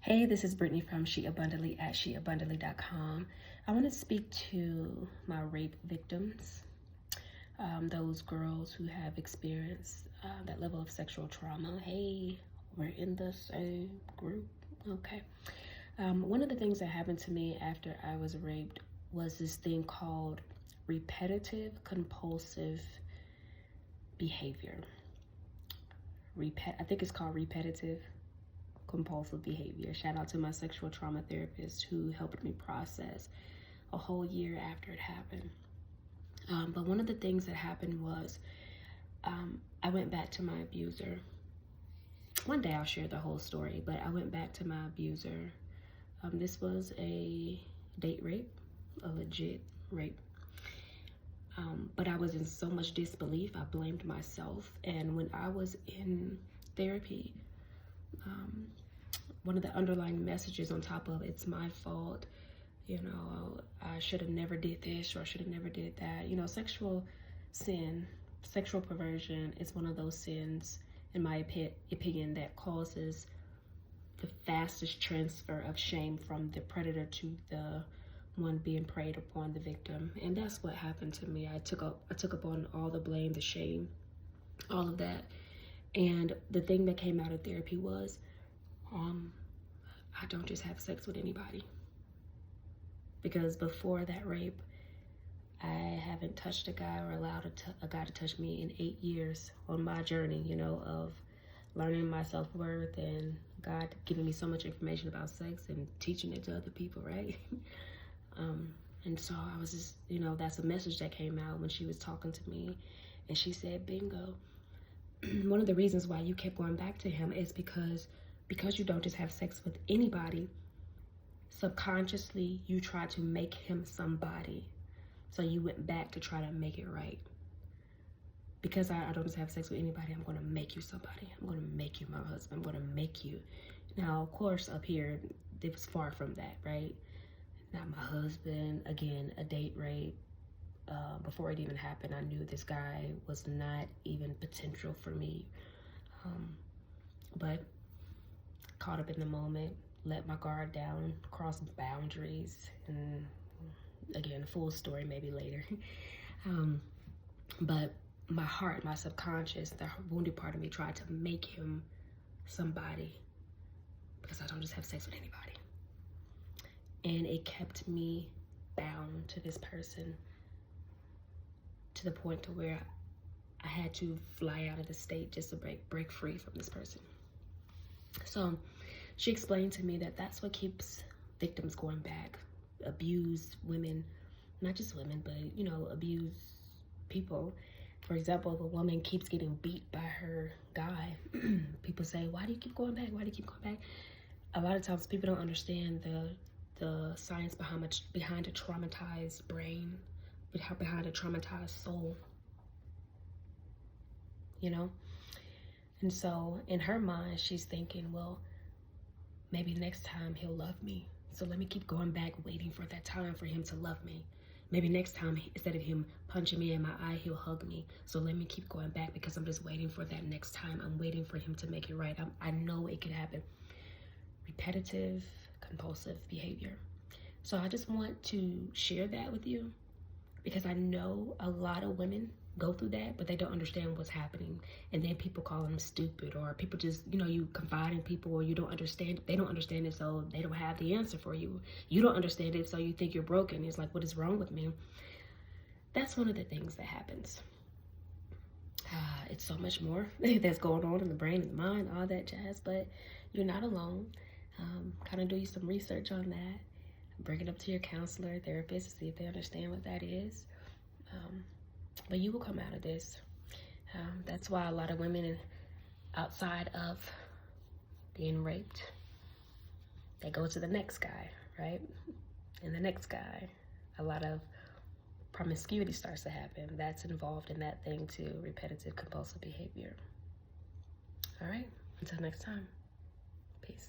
Hey, this is Brittany from She Abundantly at sheabundantly.com. I want to speak to my rape victims, those girls who have experienced that level of sexual trauma. Hey, we're in the same group. Okay. One of the things that happened to me after I was raped was this thing called repetitive compulsive behavior. I think it's called repetitive compulsive behavior. Shout out to my sexual trauma therapist who helped me process a whole year after it happened. But one of the things that happened was I went back to my abuser. One day I'll share the whole story, but I went back to my abuser. This was a date rape, a legit rape. But I was in so much disbelief, I blamed myself. And when I was in therapy, one of the underlying messages on top of it's my fault, you know, I should have never did this or I should have never did that. You know, sexual sin, sexual perversion is one of those sins, in my opinion, that causes the fastest transfer of shame from the predator to the one being preyed upon, the victim. And that's what happened to me. I took up on all the blame, the shame, all of that. And the thing that came out of therapy was, I don't just have sex with anybody. Because before that rape, I haven't touched a guy or allowed a guy to touch me in 8 years on my journey, you know, of learning my self-worth and God giving me so much information about sex and teaching it to other people, right? And so I was just, you know, that's a message that came out when she was talking to me. And she said, bingo. One of the reasons why you kept going back to him is because you don't just have sex with anybody, subconsciously you try to make him somebody. So you went back to try to make it right. Because I don't just have sex with anybody, I'm going to make you somebody. I'm going to make you my husband. I'm going to make you. Now, of course, up here, it was far from that, right? Not my husband. Again, a date rape. Before it even happened, I knew this guy was not even potential for me. But caught up in the moment, let my guard down, crossed boundaries, and again, full story maybe later. But my heart, my subconscious, the wounded part of me tried to make him somebody because I don't just have sex with anybody. And it kept me bound to this person to the point to where I had to fly out of the state just to break free from this person. So she explained to me that that's what keeps victims going back. Abused women, not just women, but, you know, abused people. For example, if a woman keeps getting beat by her guy, people say, why do you keep going back? Why do you keep going back? A lot of times people don't understand the science behind a traumatized brain, behind a traumatized soul, you know? And so in her mind, she's thinking, well, maybe next time he'll love me. So let me keep going back, waiting for that time for him to love me. Maybe next time, instead of him punching me in my eye, he'll hug me. So let me keep going back because I'm just waiting for that next time. I'm waiting for him to make it right. I know it can happen. Repetitive, compulsive behavior. So I just want to share that with you because I know a lot of women go through that, but they don't understand what's happening. And then people call them stupid, or people just, you know, you confide in people, or you don't understand, they don't understand it, so they don't have the answer for you. You don't understand it, so you think you're broken. It's like, what is wrong with me? That's one of the things that happens. It's so much more that's going on in the brain and the mind, all that jazz, but you're not alone. Kind of do you some research on that. Bring it up to your counselor, therapist, to see if they understand what that is. But you will come out of this. That's why a lot of women outside of being raped, they go to the next guy, right? And the next guy, a lot of promiscuity starts to happen. That's involved in that thing too, repetitive compulsive behavior. All right, until next time, peace.